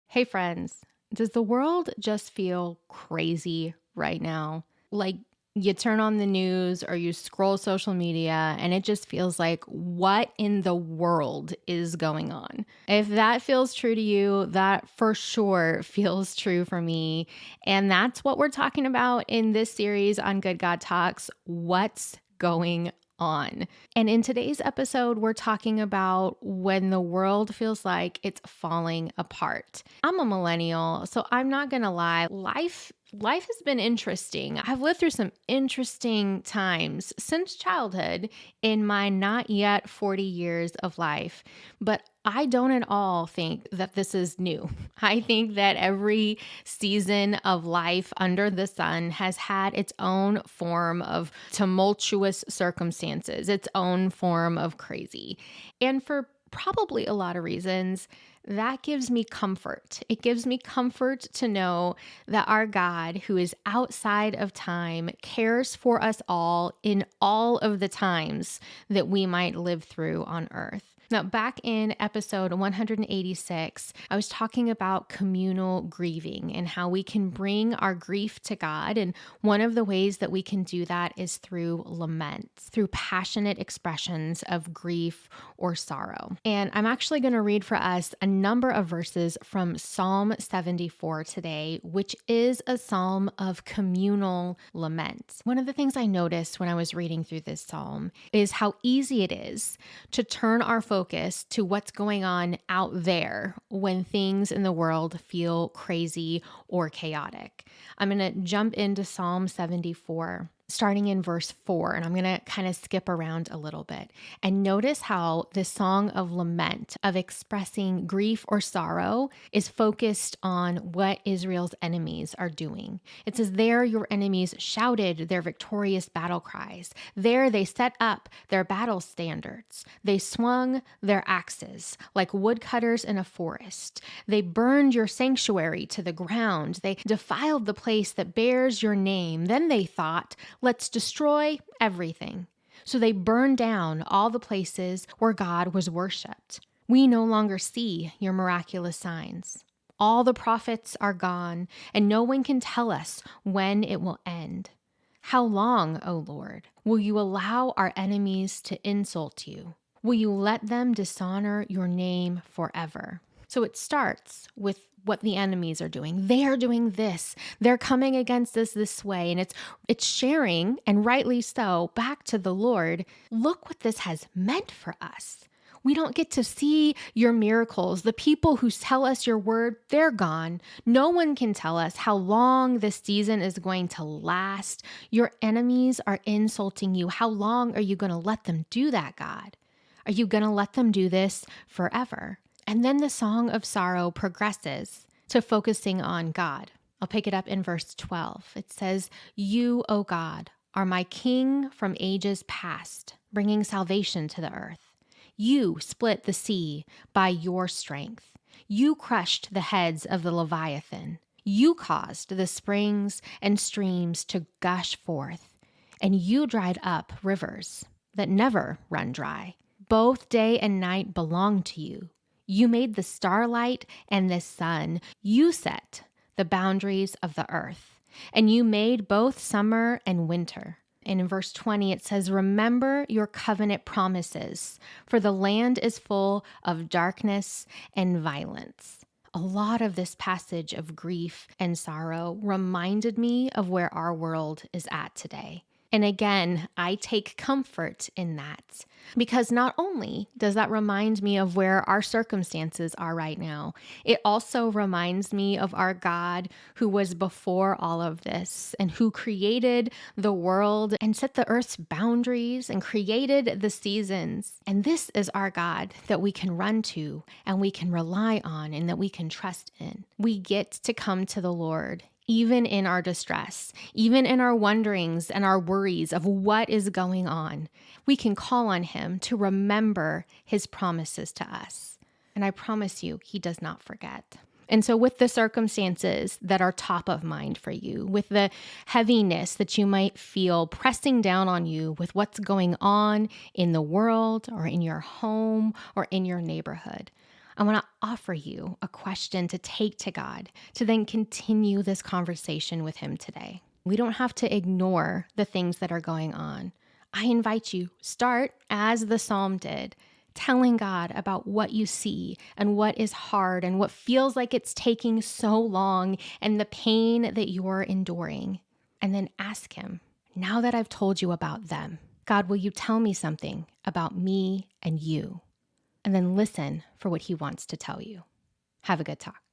Hey friends, does the world just feel crazy right now? Like you turn on the news or you scroll social media and it just feels like, what in the world is going on? If that feels true to you, that for sure feels true for me. And that's what we're talking about in this series on Good God Talks. What's going on? And in today's episode, we're talking about when the world feels like it's falling apart. I'm a millennial, so I'm not going to lie. Life has been interesting. I've lived through some interesting times since childhood in my not yet 40 years of life, but I don't at all think that this is new. I think that every season of life under the sun has had its own form of tumultuous circumstances, its own form of crazy. And for probably a lot of reasons, that gives me comfort. It gives me comfort to know that our God, who is outside of time, cares for us all in all of the times that we might live through on earth. Now, back in episode 186, I was talking about communal grieving and how we can bring our grief to God. And one of the ways that we can do that is through laments, through passionate expressions of grief or sorrow. And I'm actually going to read for us a number of verses from Psalm 74 today, which is a psalm of communal lament. One of the things I noticed when I was reading through this psalm is how easy it is to turn our focus to what's going on out there when things in the world feel crazy or chaotic. I'm going to jump into Psalm 74, starting in verse 4, and I'm going to kind of skip around a little bit and notice how this song of lament, of expressing grief or sorrow, is focused on what Israel's enemies are doing. It says, "There your enemies shouted their victorious battle cries. There they set up their battle standards. They swung their axes like woodcutters in a forest. They burned your sanctuary to the ground. They defiled the place that bears your name. Then they thought, let's destroy everything." So they burned down all the places where God was worshiped. "We no longer see your miraculous signs. All the prophets are gone, and no one can tell us when it will end. How long, O Lord, will you allow our enemies to insult you? Will you let them dishonor your name forever?" So it starts with what the enemies are doing. They are doing this. They're coming against us this way. And it's sharing, and rightly so, back to the Lord. Look what this has meant for us. We don't get to see your miracles. The people who tell us your word, they're gone. No one can tell us how long this season is going to last. Your enemies are insulting you. How long are you going to let them do that, God? Are you going to let them do this forever? And then the song of sorrow progresses to focusing on God. I'll pick it up in verse 12. It says, "You, O God, are my king from ages past, bringing salvation to the earth. You split the sea by your strength. You crushed the heads of the Leviathan. You caused the springs and streams to gush forth, and you dried up rivers that never run dry. Both day and night belong to you. You made the starlight and the sun. You set the boundaries of the earth, and you made both summer and winter." And in verse 20, it says, "Remember your covenant promises, for the land is full of darkness and violence." A lot of this passage of grief and sorrow reminded me of where our world is at today. And again, I take comfort in that, because not only does that remind me of where our circumstances are right now, it also reminds me of our God who was before all of this and who created the world and set the earth's boundaries and created the seasons. And this is our God that we can run to and we can rely on and that we can trust in. We get to come to the Lord even in our distress, even in our wonderings and our worries of what is going on. We can call on him to remember his promises to us. And I promise you, he does not forget. And so with the circumstances that are top of mind for you, with the heaviness that you might feel pressing down on you with what's going on in the world or in your home or in your neighborhood, I want to offer you a question to take to God to then continue this conversation with Him today. We don't have to ignore the things that are going on. I invite you, start as the psalm did, telling God about what you see and what is hard and what feels like it's taking so long and the pain that you're enduring. And then ask Him, now that I've told you about them, God, will you tell me something about me and you? And then listen for what He wants to tell you. Have a good talk.